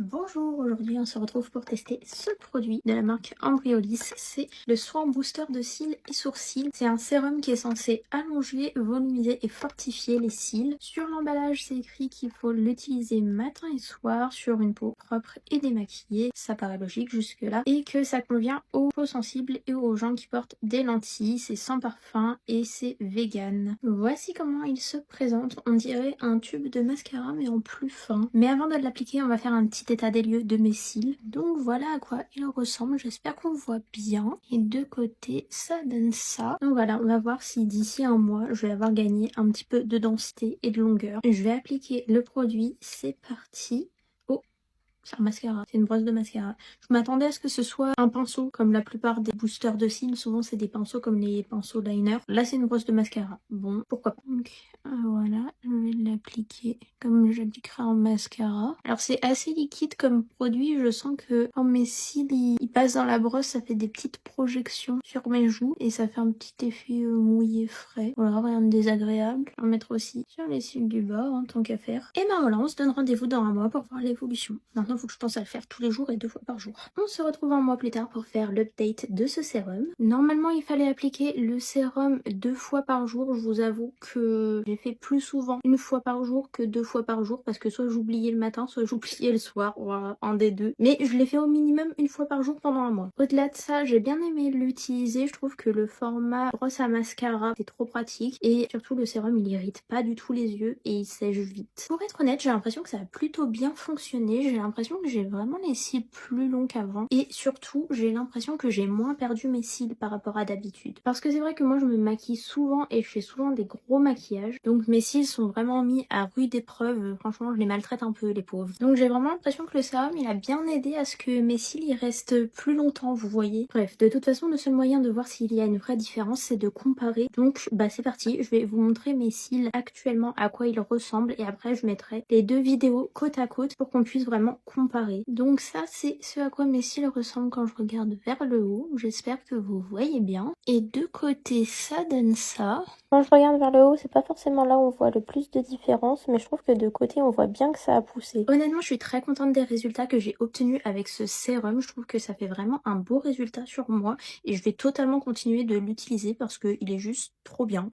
Bonjour, aujourd'hui on se retrouve pour tester ce produit de la marque Embryolisse. C'est le soin booster de cils et sourcils. C'est un sérum qui est censé allonger, volumiser et fortifier les cils. Sur l'emballage c'est écrit qu'il faut l'utiliser matin et soir sur une peau propre et démaquillée. Ça paraît logique jusque là. Et que ça convient aux peaux sensibles et aux gens qui portent des lentilles. C'est sans parfum et c'est vegan. Voici comment il se présente. On dirait un tube de mascara mais en plus fin. Mais avant de l'appliquer on va faire un petit état des lieux de mes cils. Donc voilà à quoi il ressemble, j'espère qu'on voit bien. Et de côté, ça donne ça. Donc voilà, on va voir si d'ici un mois, je vais avoir gagné un petit peu de densité et de longueur. Je vais appliquer le produit, c'est parti. Oh, c'est un mascara, c'est une brosse de mascara. Je m'attendais à ce que ce soit un pinceau, comme la plupart des boosters de cils. Souvent c'est des pinceaux comme les pinceaux liner. Là c'est une brosse de mascara. Bon, pourquoi pas. Donc voilà, je vais l'appliquer comme j'appliquerai un mascara. Alors c'est assez liquide comme produit. Je sens que quand mes cils ils passent dans la brosse, ça fait des petites projections sur mes joues. Et ça fait un petit effet mouillé frais. Voilà, rien de désagréable. Je vais en mettre aussi sur les cils du bas, en tant qu'à faire. Et ben voilà, on se donne rendez-vous dans un mois pour voir l'évolution. Maintenant, faut que je pense à le faire tous les jours et 2 fois par jour. On se retrouve un mois plus tard pour faire l'update de ce sérum. Normalement, il fallait appliquer le sérum 2 fois par jour. Je vous avoue que j'ai fait plus souvent 1 fois par jour que 2 fois par jour parce que soit j'oubliais le matin, soit j'oubliais le soir. Voilà, un des deux. Mais je l'ai fait au minimum 1 fois par jour pendant un mois. Au-delà de ça, j'ai bien aimé l'utiliser. Je trouve que le format brosse à mascara est trop pratique et surtout le sérum il irrite pas du tout les yeux et il sèche vite. Pour être honnête, j'ai l'impression que ça a plutôt bien fonctionné. J'ai l'impression que j'ai vraiment les cils plus longs qu'avant et surtout j'ai l'impression que j'ai moins perdu mes cils par rapport à d'habitude. Parce que c'est vrai que moi je me maquille souvent et je fais souvent des gros maquillages, donc mes cils sont vraiment mis à rude épreuve. Franchement je les maltraite un peu les pauvres. Donc j'ai vraiment l'impression que le sérum il a bien aidé à ce que mes cils ils restent plus longtemps, vous voyez. Bref, de toute façon le seul moyen de voir s'il y a une vraie différence c'est de comparer. Donc bah c'est parti, je vais vous montrer mes cils actuellement à quoi ils ressemblent et après je mettrai les 2 vidéos côte à côte pour qu'on puisse vraiment comparer. Donc ça c'est ce à quoi mes cils ressemblent quand je regarde vers le haut. J'espère que vous voyez bien. Et de côté ça donne ça. Quand je regarde vers le haut c'est pas forcément là où on voit le plus de différence, mais je trouve que de côté on voit bien que ça a poussé. Honnêtement je suis très contente des résultats que j'ai obtenus avec ce sérum. Je trouve que ça fait vraiment un beau résultat sur moi et je vais totalement continuer de l'utiliser parce qu'il est juste trop bien.